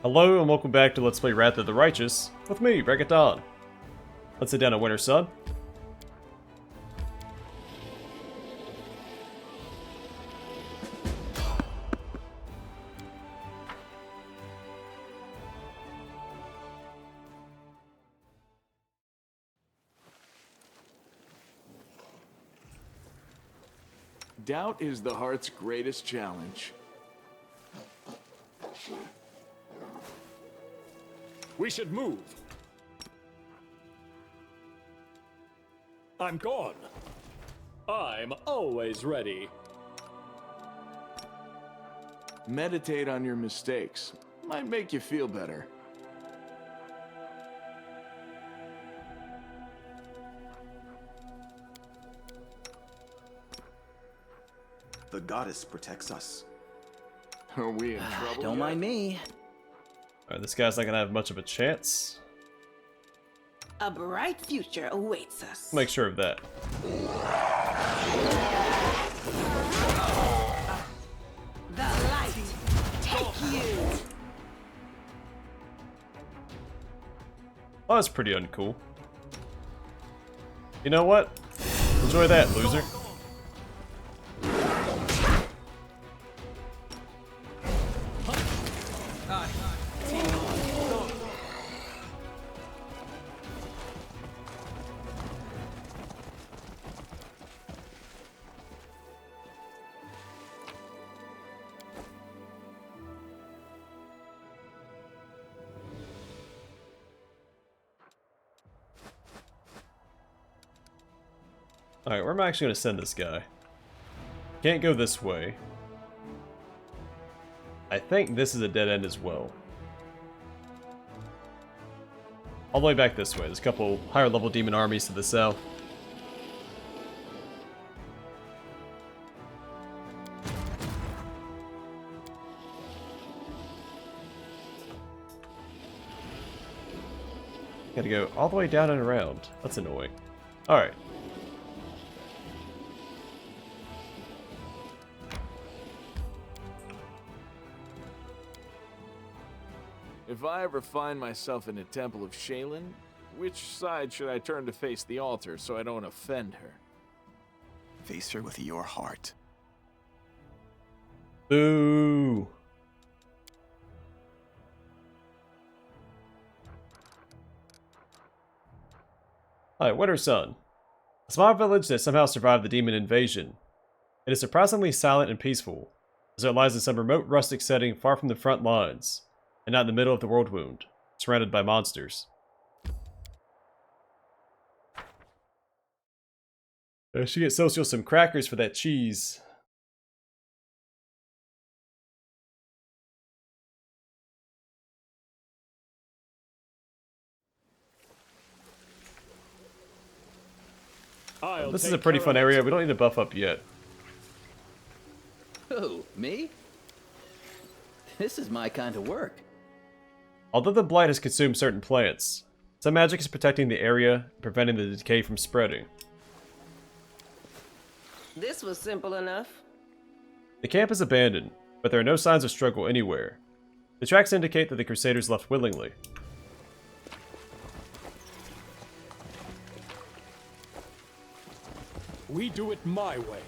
Hello and welcome back to Let's Play Wrath of the Righteous with me, Reggaeton. Let's head down to Wintersun. Doubt is the heart's greatest challenge. We should move. I'm gone. I'm always ready. Meditate on your mistakes. Might make you feel better. The goddess protects us. Are we in trouble? Don't mind me. Alright, this guy's not gonna have much of a chance. A bright future awaits us. Make sure of that. The light, take you! Oh, that's pretty uncool. You know what? Enjoy that, loser. Alright, where am I actually going to send this guy? Can't go this way. I think this is a dead end as well. All the way back this way. There's a couple higher level demon armies to the south. Gotta go all the way down and around. That's annoying. Alright. If I ever find myself in a temple of Shaylin, which side should I turn to face the altar so I don't offend her? Face her with your heart. Boo! Alright, Wintersun. A small village that somehow survived the demon invasion. It is surprisingly silent and peaceful, as it lies in some remote rustic setting far from the front lines, and not in the middle of the Worldwound, surrounded by monsters. I should get Socio some crackers for that cheese. This is a pretty fun area. We don't need to buff up yet. Who, me? This is my kind of work. Although the blight has consumed certain plants, some magic is protecting the area and preventing the decay from spreading. This was simple enough. The camp is abandoned, but there are no signs of struggle anywhere. The tracks indicate that the Crusaders left willingly. We do it my way.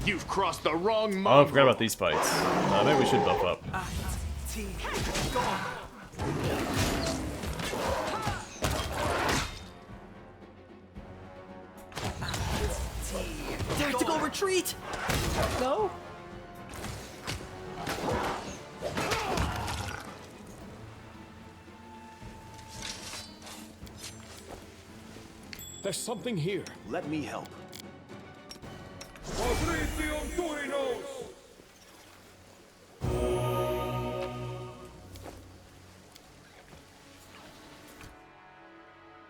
You've crossed the wrong Oh, I forgot about these fights. Maybe we should buff up. Tactical retreat! No? There's something here. Let me help.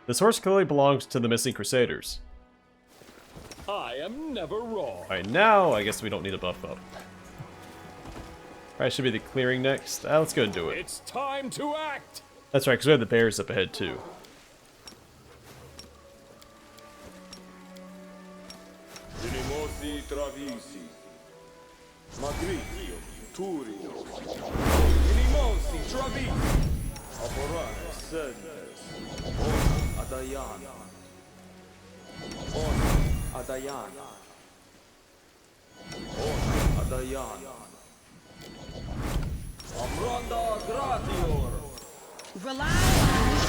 This horse clearly belongs to the missing Crusaders. I am never wrong. Alright, now I guess we don't need to buff up. Alright, should be the clearing next. Let's go and do it. It's time to act. That's right, because we have the bears up ahead too. Minimosi travisi. Magritio, Turio. Minimosi travisi. Aporane sentes. On Adayana. On Adayana. On Adayana. Amranda gratior. Rely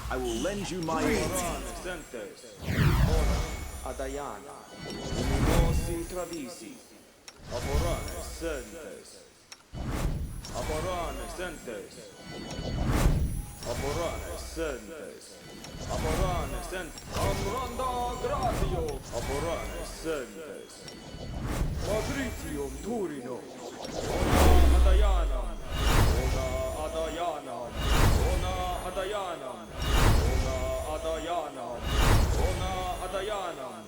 I will lend you my Sentes. On Adayana. Minimosi travisi. Aporane sentes. Aporane sentes. Aporane sentes. Aporane sentes. Amranda gratio. Aporane sentes. Magritium turino. Ona Adayanam. Ona Adayanam. Ona Adayanam. Ona Adayanam. Ona Adayanam.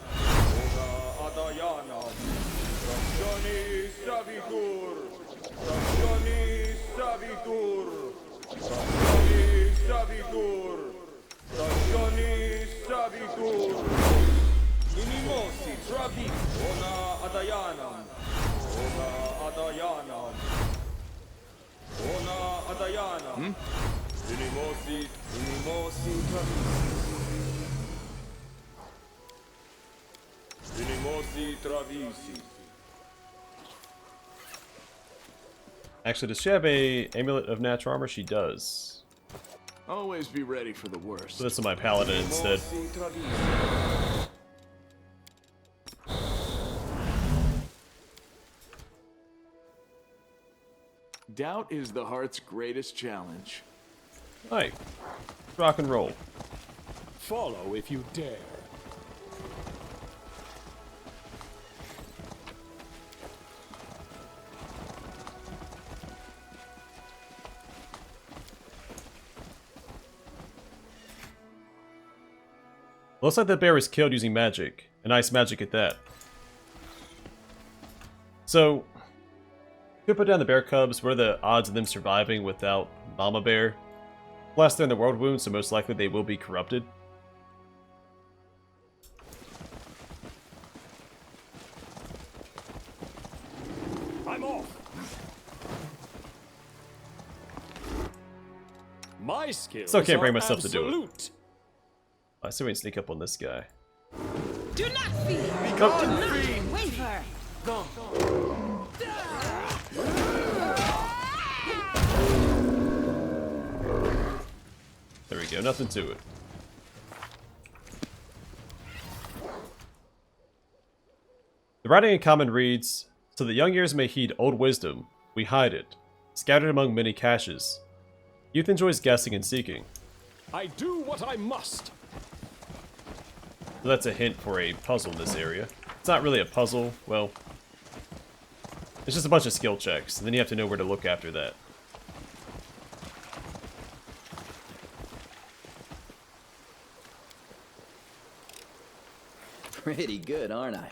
Ona Adayanam. Razioni Savitur. Razioni Savitur. Razioni Savitur. Razioni Savitur. Minimosi Travi. Ona Adayanam. Ona Adayanam. Ona Adayanam. Minimosi Travi. Minimosi Travisi. Actually, does she have a amulet of natural armor? She does. Always be ready for the worst. So that's my paladin instead. Minimosi Travisi. Doubt is the heart's greatest challenge. Hi. Rock and roll. Follow if you dare. Looks like that bear was killed using magic. A nice magic at that. So, could put down the bear cubs. What are the odds of them surviving without Mama Bear? Plus, they're in the Worldwound, so most likely they will be corrupted. I'm off. My skills Still can't bring are myself to do it. absolute. I see we can sneak up on this guy. Do not fear. Nope. Do not waver. There we go, nothing to it. The writing in common reads, "So that young ears may heed old wisdom, we hide it, scattered among many caches. Youth enjoys guessing and seeking." I do what I must. So that's a hint for a puzzle in this area. It's not really a puzzle, well, it's just a bunch of skill checks, and then you have to know where to look after that. Pretty good, aren't I?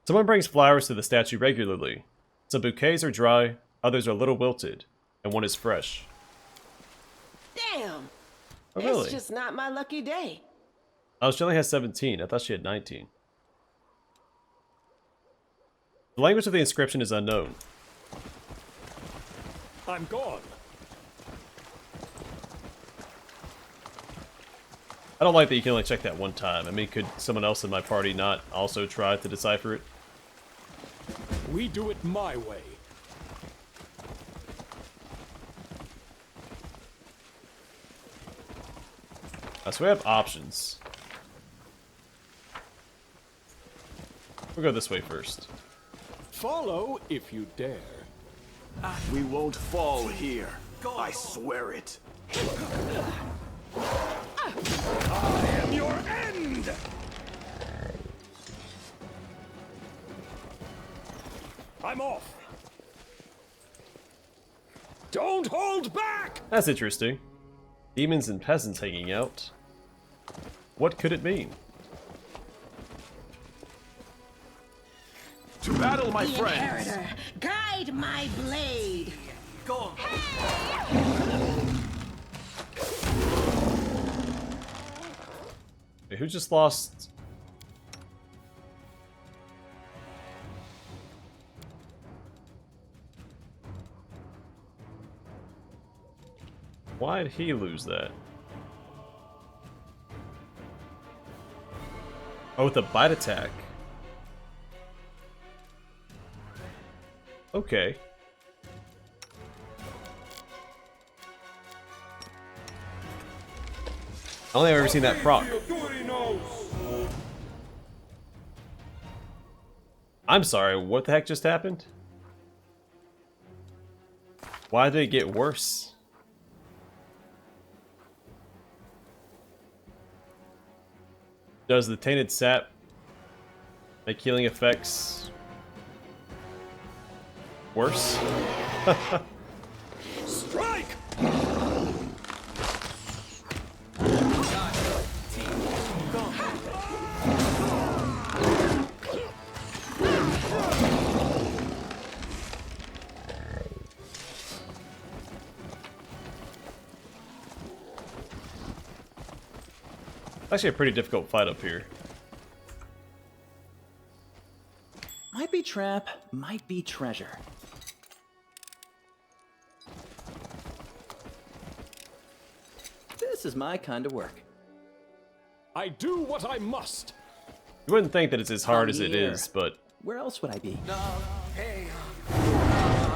Someone brings flowers to the statue regularly. Some bouquets are dry, others are a little wilted, and one is fresh. Damn. Oh, really? It's just not my lucky day. Oh, she only has 17. I thought she had 19. The language of the inscription is unknown. I'm gone. I don't like that you can only check that one time. I mean, could someone else in my party not also try to decipher it? We do it my way. So we have options. We'll go this way first. Follow if you dare. We won't fall here. I swear it. I am your end! I'm off. Don't hold back! That's interesting. Demons and peasants hanging out. What could it mean? To battle, my The friends! inheritor, guide my blade. Go! Wait, who just lost? Why did he lose that? Oh, with a bite attack. Okay. I don't think I've ever seen that proc. I'm sorry, what the heck just happened? Why did it get worse? Does the tainted sap make healing effects worse? Strike! Actually a pretty difficult fight up here. Might be trap, might be treasure. This is my kind of work. I do what I must. You wouldn't think that it's as hard as it Here. is, but Where else would I be?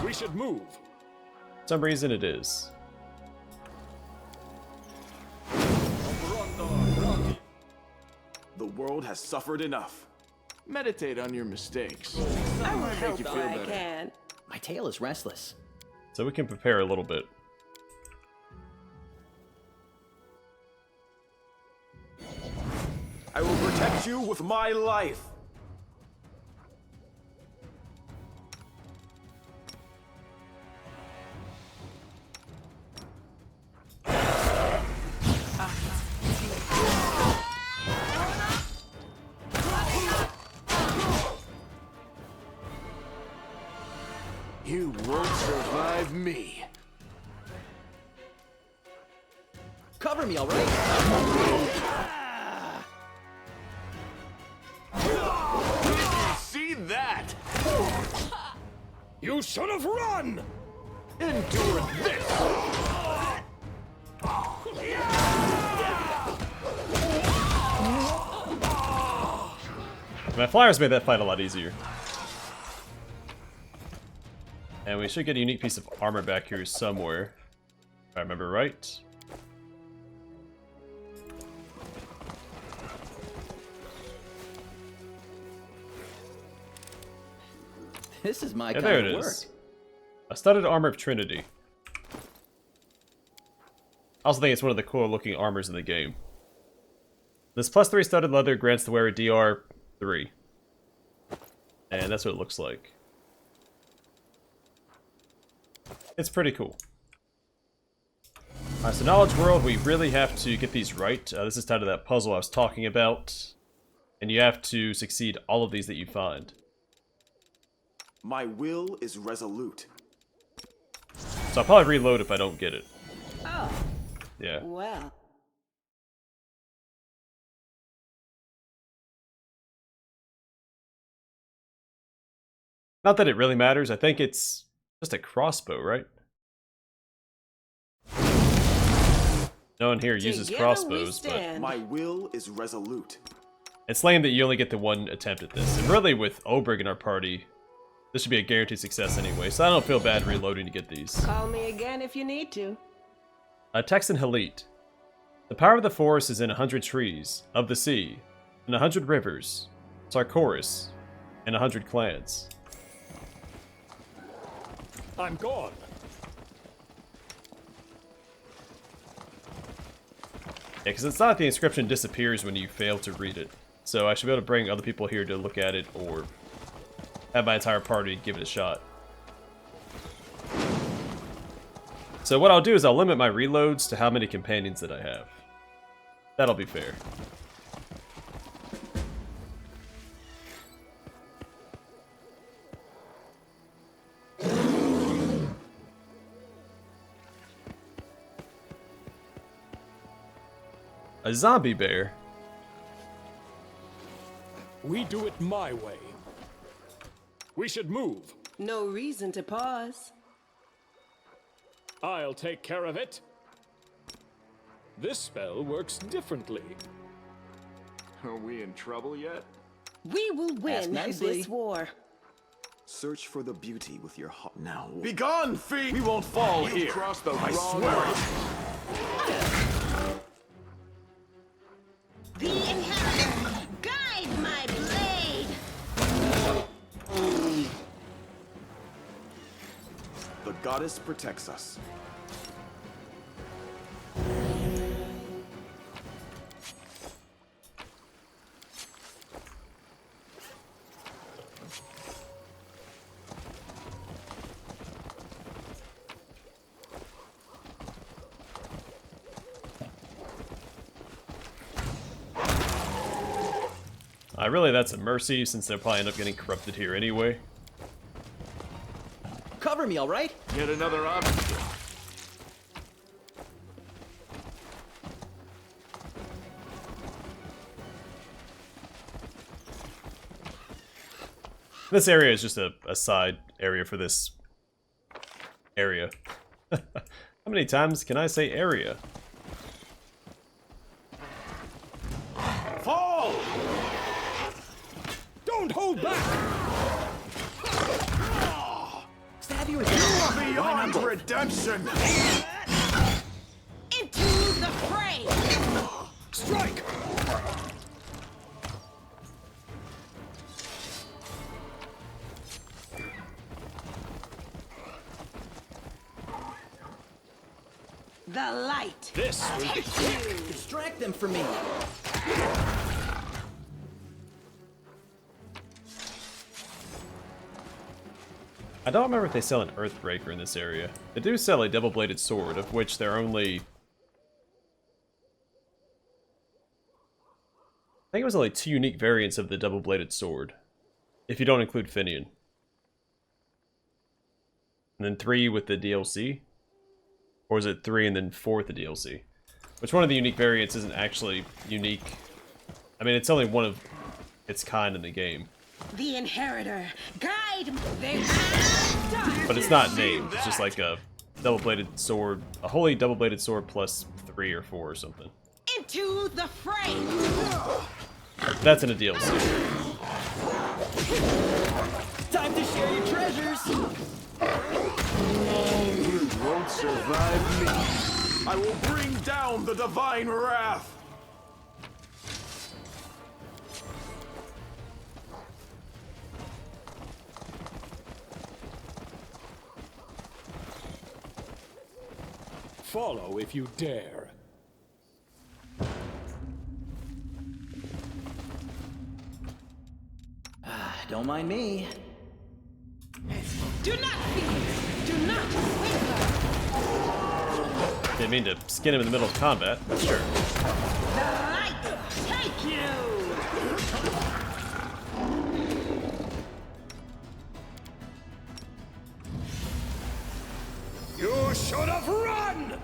We should move. for some reason it is. The world has suffered enough. Meditate on your mistakes. I will Make help you if feel I better. can. My tail is restless. So we can prepare a little bit. I will protect you with my life. You won't survive me. Cover me, alright? See that? You should have run! Endure this! My flyers made that fight a lot easier. And we should get a unique piece of armor back here somewhere. If I remember right. This is my Yeah, kind there of it work. is. A studded armor of Trinity. I also think it's one of the cooler looking armors in the game. This +3 studded leather grants the wearer DR 3. And that's what it looks like. It's pretty cool. Alright, so Knowledge World, we really have to get these right. This is tied to that puzzle I was talking about. And you have to succeed all of these that you find. My will is resolute. So I'll probably reload if I don't get it. Oh, Yeah. well. Not that it really matters. I think it's just a crossbow, right? No one here uses Together we crossbows, but stand. My will is resolute. it's lame that you only get the one attempt at this. And really, with Obrig in our party, this should be a guaranteed success anyway, so I don't feel bad reloading to get these. Call me again if you need to. Texan Halit. The power of the forest is in 100 trees, of the sea, in 100 rivers, Sarkoris, and 100 clans. I'm gone. Yeah, because it's not like the inscription disappears when you fail to read it. So I should be able to bring other people here to look at it, or have my entire party give it a shot. So what I'll do is I'll limit my reloads to how many companions that I have. That'll be fair. A zombie bear? We do it my way. We should move. No reason to pause. I'll take care of it. This spell works differently. Are we in trouble yet? We will win nicely. this war. Search for the beauty with your heart now. Begone, fiend! We won't fall here. Crossed the I wrong swear line. it. The inheritor, guide my blade. The goddess protects us. Really, that's a mercy, since they'll probably end up getting corrupted here anyway. Cover me, all right? Yet another obstacle. This area is just a side area for this area. How many times can I say area? Fall! Don't hold back! Stab you with Beyond redemption! Into the fray. Strike! The light. This will be Distract them from me. I don't remember if they sell an Earthbreaker in this area. They do sell a double-bladed sword, of which there are only... I think it was only 2 unique variants of the double-bladed sword, if you don't include Finian. And then 3 with the DLC? Or is it 3 and then 4 with the DLC? Which one of the unique variants isn't actually unique? I mean, it's only one of its kind in the game. The inheritor, guide. But it's not named. It's just like a double-bladed sword, a holy double-bladed sword plus 3 or 4 or something. Into the fray. That's in a DLC. Time to share your treasures. You won't survive me. I will bring down the divine wrath. follow if you dare. Don't mind me. Do not fear! Do not waver! Didn't mean to skin him in the middle of combat, but sure. The light take you! You should have run!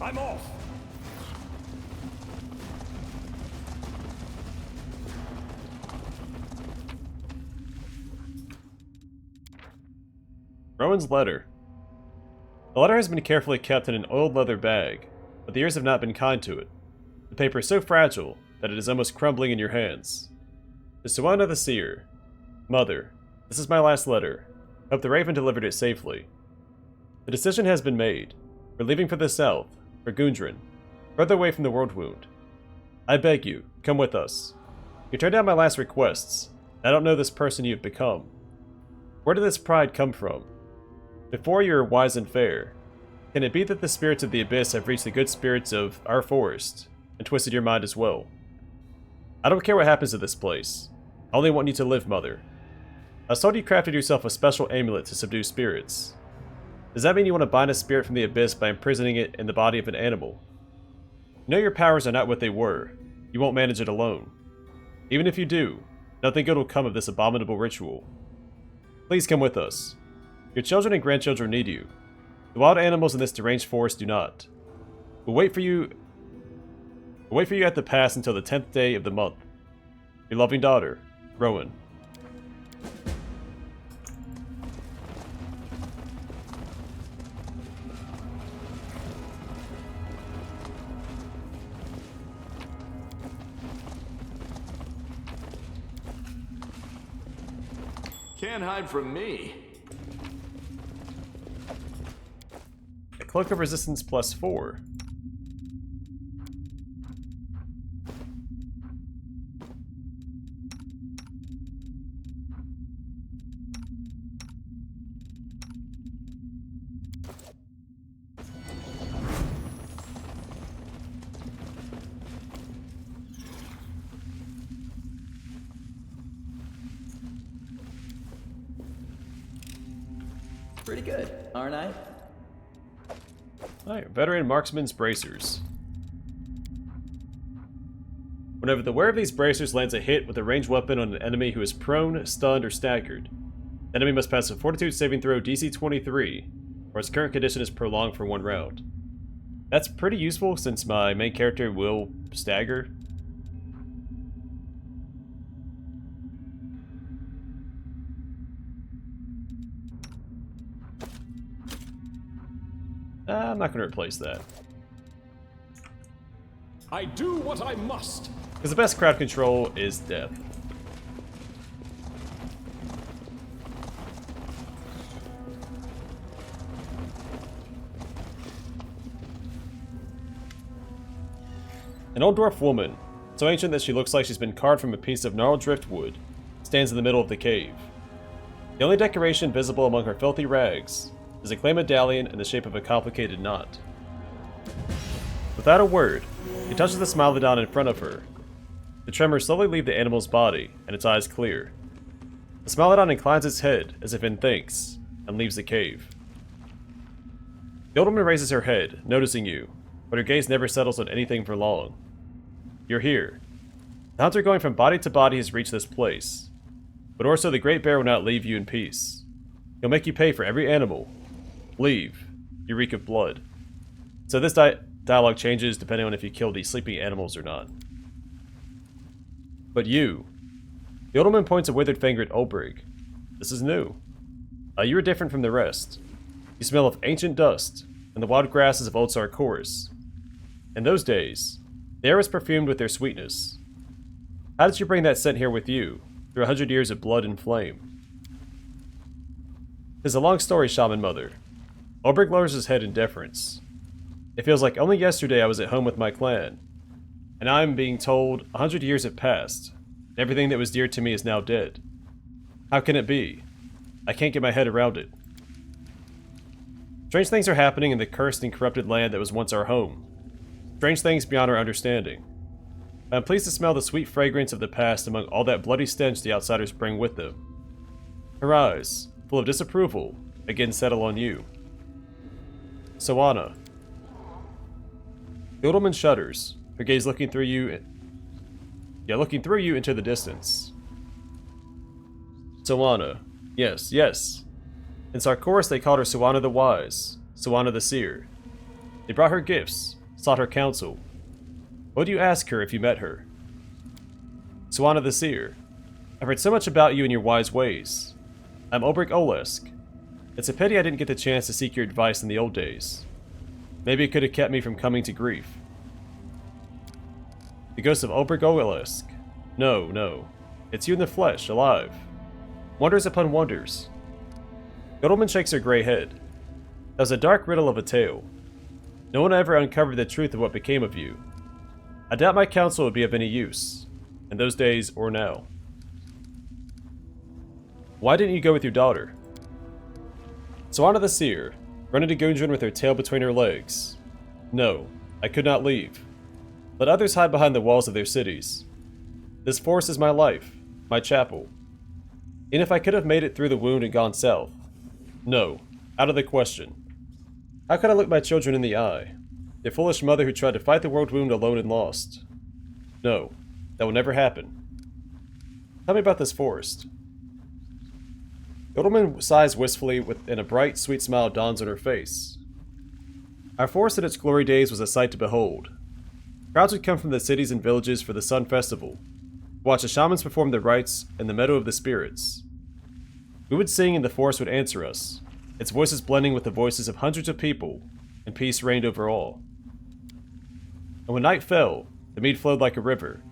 I'm off! Rowan's letter. The letter has been carefully kept in an oiled leather bag, but the years have not been kind to it. The paper is so fragile that it is almost crumbling in your hands. To Soana the Seer. Mother, this is my last letter. Hope the Raven delivered it safely. The decision has been made. We're leaving for the south, for Gundren, further away from the Worldwound. I beg you, come with us. You turned down my last requests. I don't know this person you have become. Where did this pride come from? Before you were wise and fair. Can it be that the spirits of the abyss have reached the good spirits of our forest, and twisted your mind as well. I don't care what happens to this place. I only want you to live, Mother. I was told you crafted yourself a special amulet to subdue spirits. Does that mean you want to bind a spirit from the abyss by imprisoning it in the body of an animal? You know your powers are not what they were. You won't manage it alone. Even if you do, nothing good will come of this abominable ritual. Please come with us. Your children and grandchildren need you. The wild animals in this deranged forest do not. We'll wait for you at the pass until the 10th day of the month. Your loving daughter, Rowan. Can't hide from me. A cloak of resistance +4. Pretty good, aren't I? Alright, veteran marksman's bracers. Whenever the wearer of these bracers lands a hit with a ranged weapon on an enemy who is prone, stunned, or staggered, the enemy must pass a fortitude saving throw DC 23, or its current condition is prolonged for 1 round. That's pretty useful since my main character will stagger. I'm not going to replace that. I do what I must. Because the best crowd control is death. An old dwarf woman, so ancient that she looks like she's been carved from a piece of gnarled driftwood, stands in the middle of the cave. The only decoration visible among her filthy rags is a clay medallion in the shape of a complicated knot. Without a word, he touches the Smilodon in front of her. The tremors slowly leave the animal's body, and its eyes clear. The Smilodon inclines its head as if in thanks, and leaves the cave. The old woman raises her head, noticing you, but her gaze never settles on anything for long. You're here. The hunter going from body to body has reached this place, but also the Great Bear will not leave you in peace. He'll make you pay for every animal. Leave. You reek of blood. So this dialogue changes depending on if you kill these sleeping animals or not. But you. The old woman points a withered finger at Ulbrig. This is new. You are different from the rest. You smell of ancient dust and the wild grasses of Old Sarkoris. In those days, the air was perfumed with their sweetness. How did you bring that scent here with you, through 100 years of blood and flame? 'Tis a long story, Shaman Mother. Ulbrig lowers his head in deference. It feels like only yesterday I was at home with my clan, and I am being told 100 years have passed, and everything that was dear to me is now dead. How can it be? I can't get my head around it. Strange things are happening in the cursed and corrupted land that was once our home. Strange things beyond our understanding. I am pleased to smell the sweet fragrance of the past among all that bloody stench the outsiders bring with them. Her eyes, full of disapproval, again settle on you. Soana. The old woman shudders, her gaze looking through you into the distance. Soana. Yes, yes. In Sarkoris they called her Soana the Wise, Soana the Seer. They brought her gifts, sought her counsel. What do you ask her if you met her? Soana the Seer. I've heard so much about you and your wise ways. I'm Ulbrig Olesk. It's a pity I didn't get the chance to seek your advice in the old days. Maybe it could have kept me from coming to grief. The ghost of Ulbrig Olesk. No, no. It's you in the flesh, alive. Wonders upon wonders. The old woman shakes her gray head. That was a dark riddle of a tale. No one ever uncovered the truth of what became of you. I doubt my counsel would be of any use, in those days or now. Why didn't you go with your daughter? Soana the Seer, running to Gundren with her tail between her legs. No, I could not leave. Let others hide behind the walls of their cities. This forest is my life, my chapel. And if I could have made it through the wound and gone south, no, out of the question. How could I look my children in the eye? Their foolish mother who tried to fight the Worldwound alone and lost. No, that will never happen. Tell me about this forest. The old woman sighs wistfully, and a bright, sweet smile dawns on her face. Our forest in its glory days was a sight to behold. Crowds would come from the cities and villages for the Sun Festival, watch the shamans perform their rites in the Meadow of the Spirits. We would sing and the forest would answer us, its voices blending with the voices of hundreds of people, and peace reigned over all. And when night fell, the mead flowed like a river.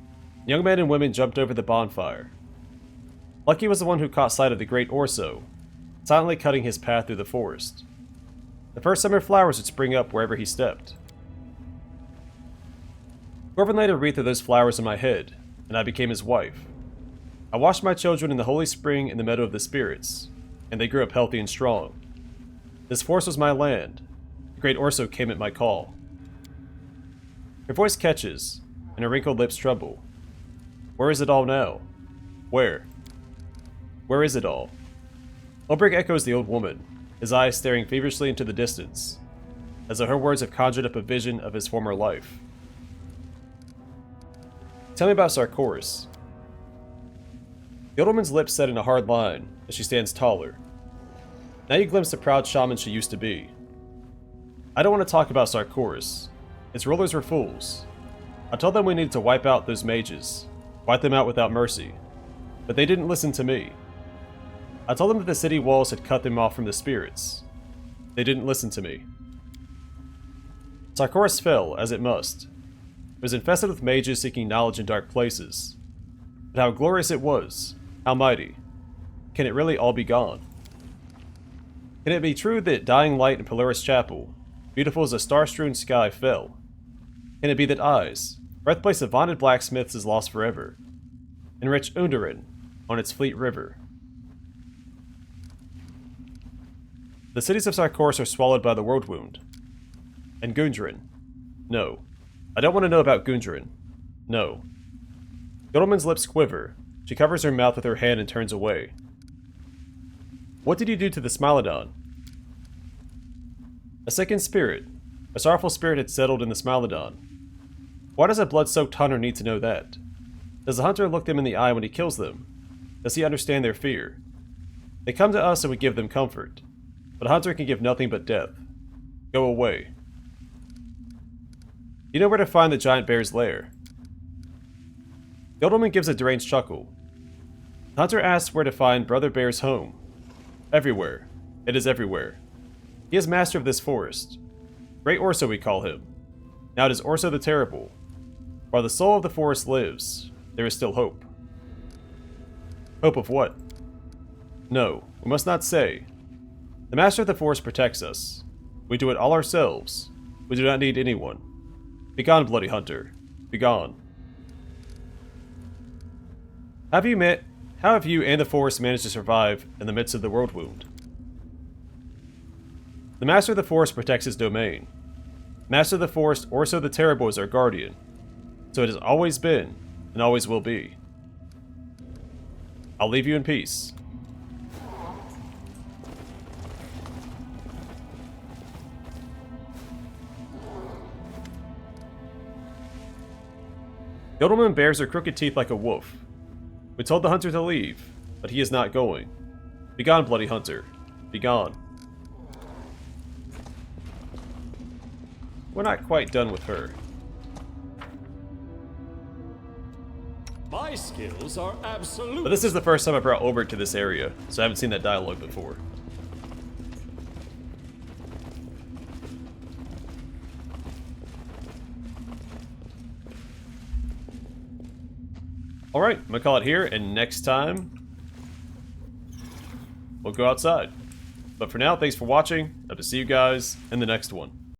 Young men and women jumped over the bonfire. Lucky was the one who caught sight of the great Orso, silently cutting his path through the forest. The first summer flowers would spring up wherever he stepped. Corvin laid a wreath of those flowers on my head, and I became his wife. I washed my children in the holy spring in the Meadow of the Spirits, and they grew up healthy and strong. This forest was my land. The great Orso came at my call. Her voice catches, and her wrinkled lips tremble. Where is it all now? Where? Where is it all? Ulbrich echoes the old woman, his eyes staring feverishly into the distance, as though her words have conjured up a vision of his former life. Tell me about Sarkoris. The old woman's lips set in a hard line as she stands taller. Now you glimpse the proud shaman she used to be. I don't want to talk about Sarkoris. Its rulers were fools. I told them we needed to wipe out those mages, wipe them out without mercy, but they didn't listen to me. I told them that the city walls had cut them off from the spirits. They didn't listen to me. Sarkoris fell, as it must. It was infested with mages seeking knowledge in dark places. But how glorious it was, how mighty. Can it really all be gone? Can it be true that dying light in Polaris Chapel, beautiful as a star-strewn sky, fell? Can it be that Eyes, birthplace of vaunted blacksmiths, is lost forever? And rich Underen, on its fleet river? The cities of Sarkoris are swallowed by the Worldwound. And Gundren. No. I don't want to know about Gundren. No. Yodelman's lips quiver. She covers her mouth with her hand and turns away. What did you do to the Smilodon? A sickened spirit. A sorrowful spirit had settled in the Smilodon. Why does a blood-soaked hunter need to know that? Does the hunter look them in the eye when he kills them? Does he understand their fear? They come to us and we give them comfort. But a hunter can give nothing but death. Go away. You know where to find the giant bear's lair. The old woman gives a deranged chuckle. The hunter asks where to find Brother Bear's home. Everywhere. It is everywhere. He is master of this forest. Great Orso we call him. Now it is Orso the Terrible. While the soul of the forest lives, there is still hope. Hope of what? No, we must not say. The master of the forest protects us. We do it all ourselves. We do not need anyone. Begone, bloody hunter. Begone. How have you and the forest managed to survive in the midst of the Worldwound? The master of the forest protects his domain. Master of the forest, Orso the Terrible, is our guardian. So it has always been, and always will be. I'll leave you in peace. The old woman bares her crooked teeth like a wolf. We told the hunter to leave, but he is not going. Begone, bloody hunter. Begone. We're not quite done with her. My skills are absolute. But this is the first time I brought Ulbrich to this area, so I haven't seen that dialogue before. Alright, I'm gonna call it here, and next time, we'll go outside. But for now, thanks for watching. Hope to see you guys in the next one.